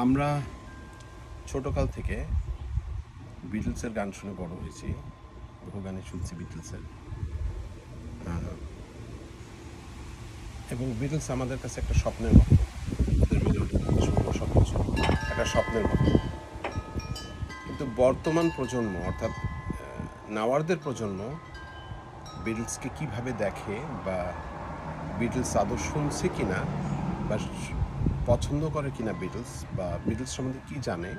আমরা ছোটকাল থেকে বিটলসের গান শুনে বড় হয়েছি। বহু গানে শুনছি বিটলসের। এবং বিটলস আমাদের কাছে একটা স্বপ্নের মতো। ওদের মেলোডি শুনবো সব কিছু একটা স্বপ্নের মতো। কিন্তু বর্তমান প্রজন্ম অর্থাৎ নাওয়ারদের প্রজন্ম বিটলসকে কিভাবে দেখে বা বিটলস আদৌ শুনছে কিনা বা পছন্দ করে কিনা বিটলস বা বিটলস সম্বন্ধে কী জানে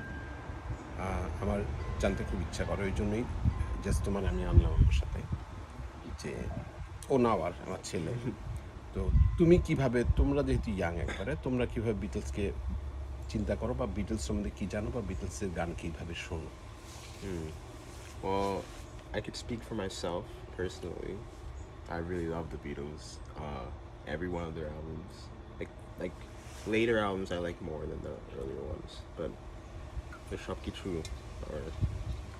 আমার জানতে খুব ইচ্ছা করে। ওই জন্যই জাস্ট তোমার আমি আনলাম আমার সাথে, যে ও নাওয়ার আমার ছেলে। তো তুমি কিভাবে, তোমরা যেহেতু ইয়াং একবারে, তোমরা কিভাবে বিটলসকে চিন্তা করো বা বিটলস সম্বন্ধে কী জানো বা বিটলসের গান কীভাবে শোনো? Well, I could speak for myself personally. I really love the Beatles. Every one of their albums, like later albums, I like more than the earlier ones. But the Shopki True or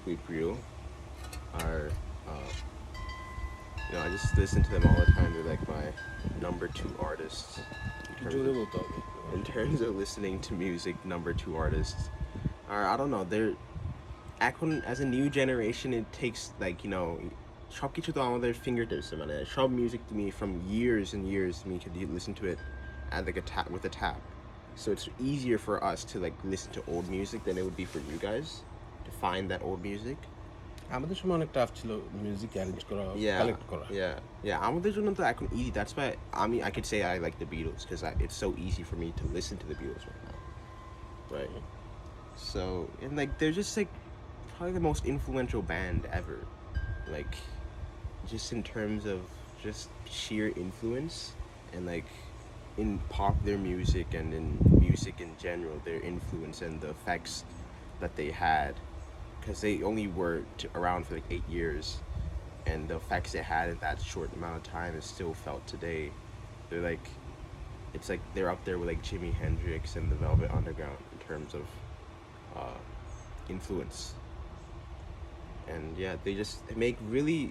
Quick Real are, I just listen to them all the time. They're like my number two artists জোরে বলতে হবে। in terms of listening to music. Number two artists are, I don't know. They're এখন as a new generation, it takes like সব কিছু তো আমাদের fingertips মানে সব music to me from years and years me could listen to it at like a tap with a tap, so it's easier for us to like listen to old music than it would be for you guys to find that old music. আমাদের সময় অনেক tough ছিল music arrange করা, Yeah, collect করা। yeah. আমাদের জন্য তো এখন easy. That's why I could say I like the Beatles because it's so easy for me to listen to the Beatles right now, right? So, and like they're just like probably the most influential band ever, like just in terms of just sheer influence and like in popular music and in music in general, their influence and the effects that they had, because they only were around for like 8 years, and the effects they had in that short amount of time is still felt today. They're like, it's like they're up there with like Jimi Hendrix and the Velvet Underground in terms of influence. And yeah, they just make really,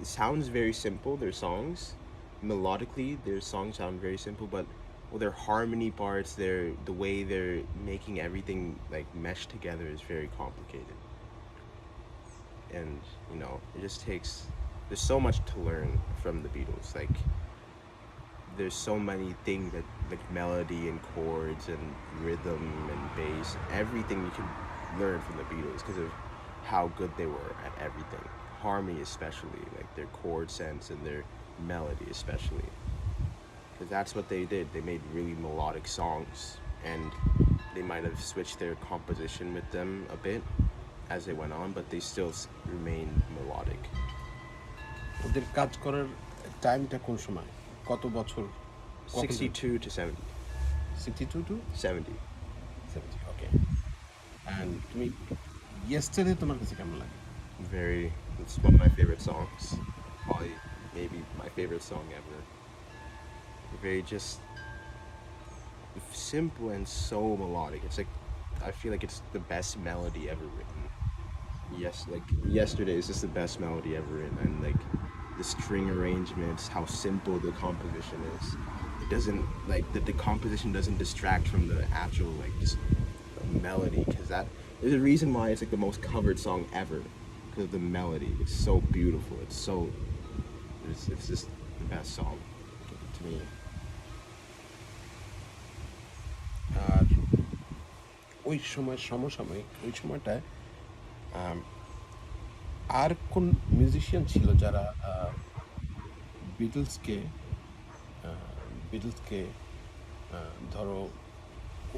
it sounds very simple, their songs. Melodically, their songs sound very simple, but their harmony parts, the way they're making everything like mesh together is very complicated. And it just takes, there's so much to learn from the Beatles. Like there's so many things that like melody and chords and rhythm and bass, everything you can learn from the Beatles because of how good they were at everything. Harmony especially, like their chord sense and their melody especially. Because that's what they did. They made really melodic songs, and they might have switched their composition with them a bit as they went on, but they still remained melodic. ওদের কাজ করার টাইমটা কোন সময়, কত বছর? 62 to 70. 62 to 70. 70, okay. And তুমি yesterday তোমার কাছে কেমন লাগে? It's one of my favorite songs. Probably, maybe my favorite song ever. Very just simple and so melodic. It's like, I feel like it's the best melody ever written. Yes, like Yesterday is just the best melody ever written, and like the string arrangements, how simple the composition is. It doesn't like the composition doesn't distract from the actual like just melody, because that there's a reason why it's like the most covered song ever, because of the melody. It's so beautiful. It's just the best song to me. আর ওই সময় সমসাময়িক ওই সময়টায় আর কোন musician ছিল যারা বিটলসকে বিটলসকে ধরো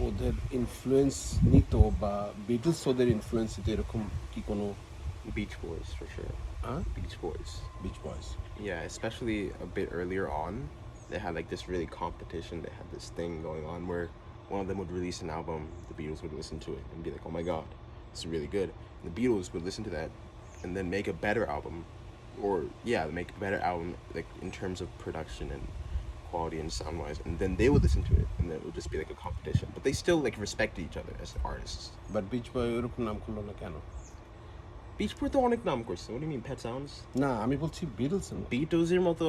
ওদের ইনফ্লুয়েন্স নিত বা বিটলস ওদের ইনফ্লুয়েন্স নিত, এরকম কি কোনো? Beach Boys for sure. Beach Boys. Beach boys. Yeah, especially a bit earlier on, they had like this really competition. They had this thing going on where one of them would release an album, the Beatles would listen to it and be like, "Oh my God, this is really good." And the Beatles would listen to that and then make a better album, or make a better album like in terms of production and quality and sound wise. And then they would listen to it, and then it would just be like a competition. But they still like respected each other as artists. But Beach Boy ওরকম নাম করলো না কেন? Beach Boys তো অনেক নাম করছে. What do you mean, Pet Sounds? না, আমি বলছি বিটলস। Beatles এর মতো,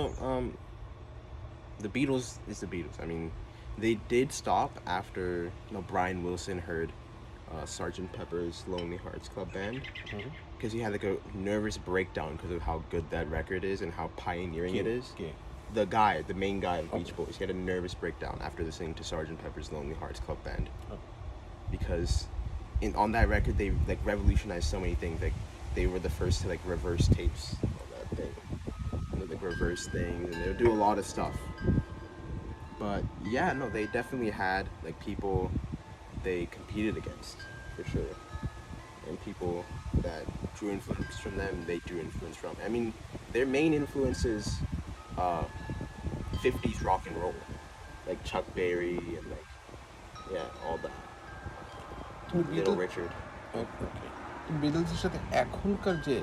the Beatles is the Beatles. I mean, they did stop after Brian Wilson heard Sergeant Pepper's Lonely Hearts Club Band hmm. because he had like a nervous breakdown because of how good that record is and how pioneering it is. K? The main guy of Beach Boys, he had a nervous breakdown after listening to Sergeant Pepper's Lonely Hearts Club Band Okay. because on that record they like revolutionized so many things. Like they were the first to like reverse tapes, all that thing, like reverse things, and they would do a lot of stuff. But yeah, no, they definitely had like people they competed against for sure, and people that drew influence from them, they drew influence from. I mean, their main influences, 50s rock and roll, like Chuck Berry and like all that. তুমি Little Richard. ওকে, তুমি বিটলসের সাথে এখনকার যে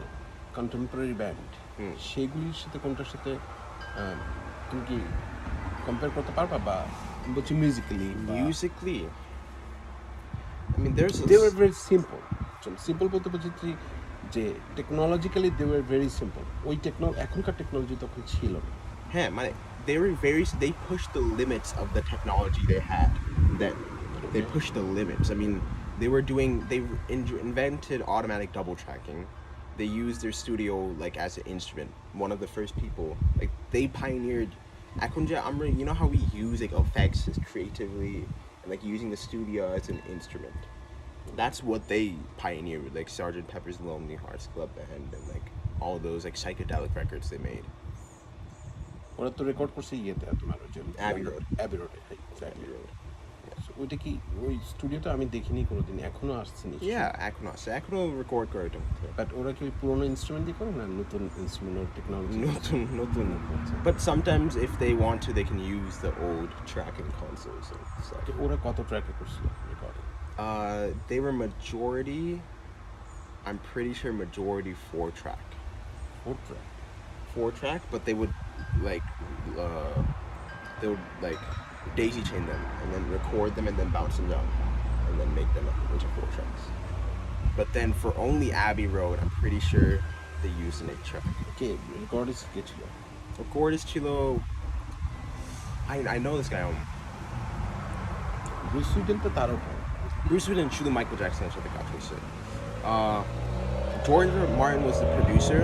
contemporary band হুম। সেগুলির সাথে কোনটার সাথে তুমি কি কম্পেয়ার করতে পারবা বা বলছি musically? Musically, I mean, there's they were very simple. Simple বলতে বলছি যে technologically they were very simple. ওই এখনকার টেকনোলজি তখন ছিল না। they pushed the limits of the technology they had. That they pushed the limits. I mean, they invented automatic double tracking. They used their studio like as an instrument. One of the first people, like they pioneered. You know how we use like effects as creatively and like using the studio as an instrument. That's what they pioneered with like Sergeant Pepper's Lonely Hearts Club Band and like all those like psychedelic records they made. ওরা তো record করছে ইয়েতে তোমার ওই যে Abbey Road. Abby রোডে। Abbey Road. ওইটা কি ওই স্টুডিওটা আমি দেখিনি কোনোদিন, এখনো আসছে নি? Yeah, Akuno record করতো। বাট ওরা কি ওই পুরোনো ইনস্ট্রুমেন্ট দিয়ে করে না নতুন ইনস্ট্রুমেন্ট টেকনোলজি? নতুন। But sometimes if they want to, they can use the old tracking consoles and stuff. ওরা কত ট্র্যাকে করছিল recording? They were majority. I'm pretty sure majority 4-track. 4 track? 4-track, but they would like daisy chain them and then record them and then bounce them down and then make them up into 4 tracks. But then for only Abbey Road, I'm pretty sure they used an 8-track. কে recordist কে ছিল? Recordist Chilo. I know this guy. Bruce William তো তার উপর। Bruce Willis and Chilo Michael Jackson. That's what they got to say. George Martin was the producer.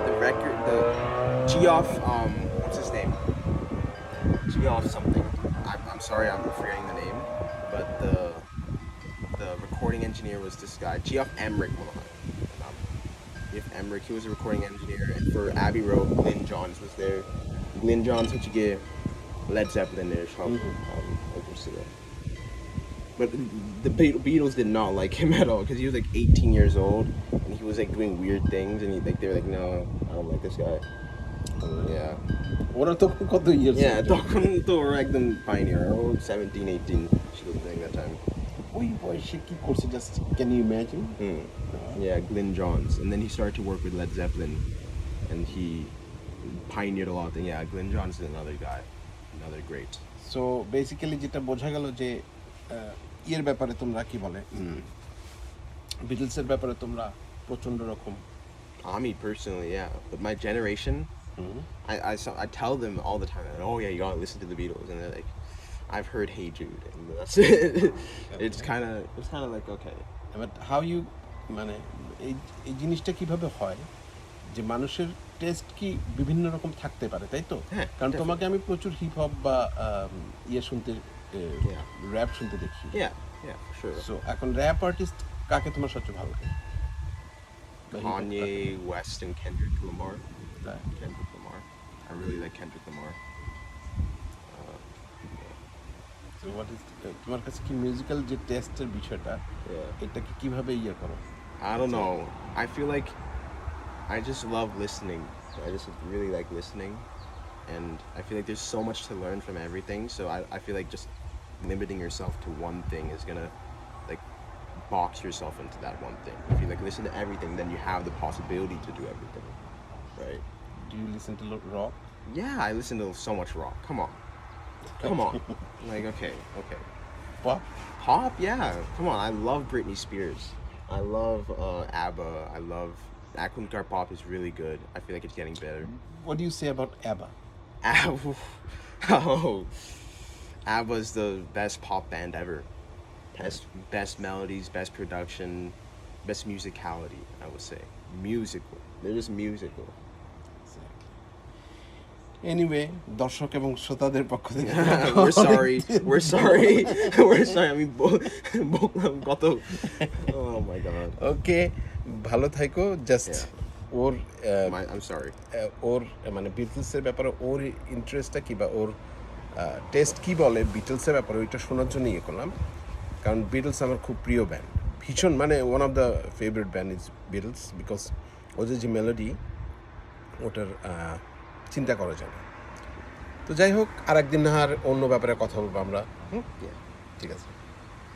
The record, the Geoff, what's his name? Geoff something. I'm sorry, I'm forgetting the name. But the recording engineer was this guy, Geoff Emerick. Geoff Emerick, he was a recording engineer. And for Abbey Road, Glyn Johns was there. Glyn Johns, which you get Led Zeppelin there. But the Beatles did not like him at all because he was like 18 years old and he was like doing weird things and they were like, no, I don't like this guy. Yeah. ওরা তখন কত years? Yeah, তখন তো ওরা একদম pioneer. 17, 18 she was doing that time. ওই বয়সে কি করছে just can you imagine? Yeah, Glyn Johns. And then he started to work with Led Zeppelin and he pioneered a lot of things. Yeah, Glyn Johns is another guy. Another great. So basically যেটা বোঝা গেল যে ইয়ের ব্যাপারে তোমরা কি বলে বিটলসের ব্যাপারে তোমরা প্রচন্ড রকম। Me personally, yeah. But my generation, I tell them all the time, oh yeah, you gotta listen to the Beatles, and they're like, I've heard Hey Jude, and that's it. It's kind of like okay. But how you মানে এই জিনিসটা কিভাবে হয় যে মানুষের test কি বিভিন্ন রকম থাকতে পারে, তাই তো? হ্যাঁ, কারণ তোমাকে আমি প্রচুর হিপ হপ বা ইয়ে শুনতে র্যাপ শুনতে দেখি। Yeah, for sure. সো এখন র্যাপ আর্টিস্ট কাকে তোমার সবচেয়ে ভালো লাগে? Kanye West and Kendrick Lamar. Right. Kendrick Lamar. I really like Kendrick Lamar. So what is তোমার কাছে কি মিউজিক্যাল যে টেস্টের বিষয়টা এটাকে কিভাবে ইয়ে করো? I don't know. I feel like I just love listening. I just really like listening, and I feel like there's so much to learn from everything. So I feel like just limiting yourself to one thing is gonna like box yourself into that one thing. If you like listen to everything, then you have the possibility to do everything, right? Do you listen to rock? Yeah, I listen to so much rock. Come on. Like okay. Pop, yeah. Come on, I love Britney Spears. I love ABBA. I love Akunkar pop is really good. I feel like it's getting better. What do you say about ABBA? ABBA is the best pop band ever. has best melodies, best production, best musicality. I would say musical. They're just musical. Anyway দর্শক এবং শ্রোতাদের পক্ষ থেকে We're sorry. We're sorry. We're sorry. I mean, oh my god. ওকে ভালো থাকো just or I'm sorry. ওর মানে বিটলসের ব্যাপারে ওর ইন্টারেস্টটা কী বা ওর টেস্ট কী বলে বিটলসের ব্যাপারে ওইটা শোনার জন্য ইয়ে করলাম কারণ বিটলস আমার খুব প্রিয় ব্যান্ড ভীষণ মানে one of the favourite band is Beatles because ওদের যে মেলোডি ওটার চিন্তা করা যায় না তো যাই হোক আর একদিন না আর অন্য ব্যাপারে কথা বলবো আমরা Yeah. ঠিক আছে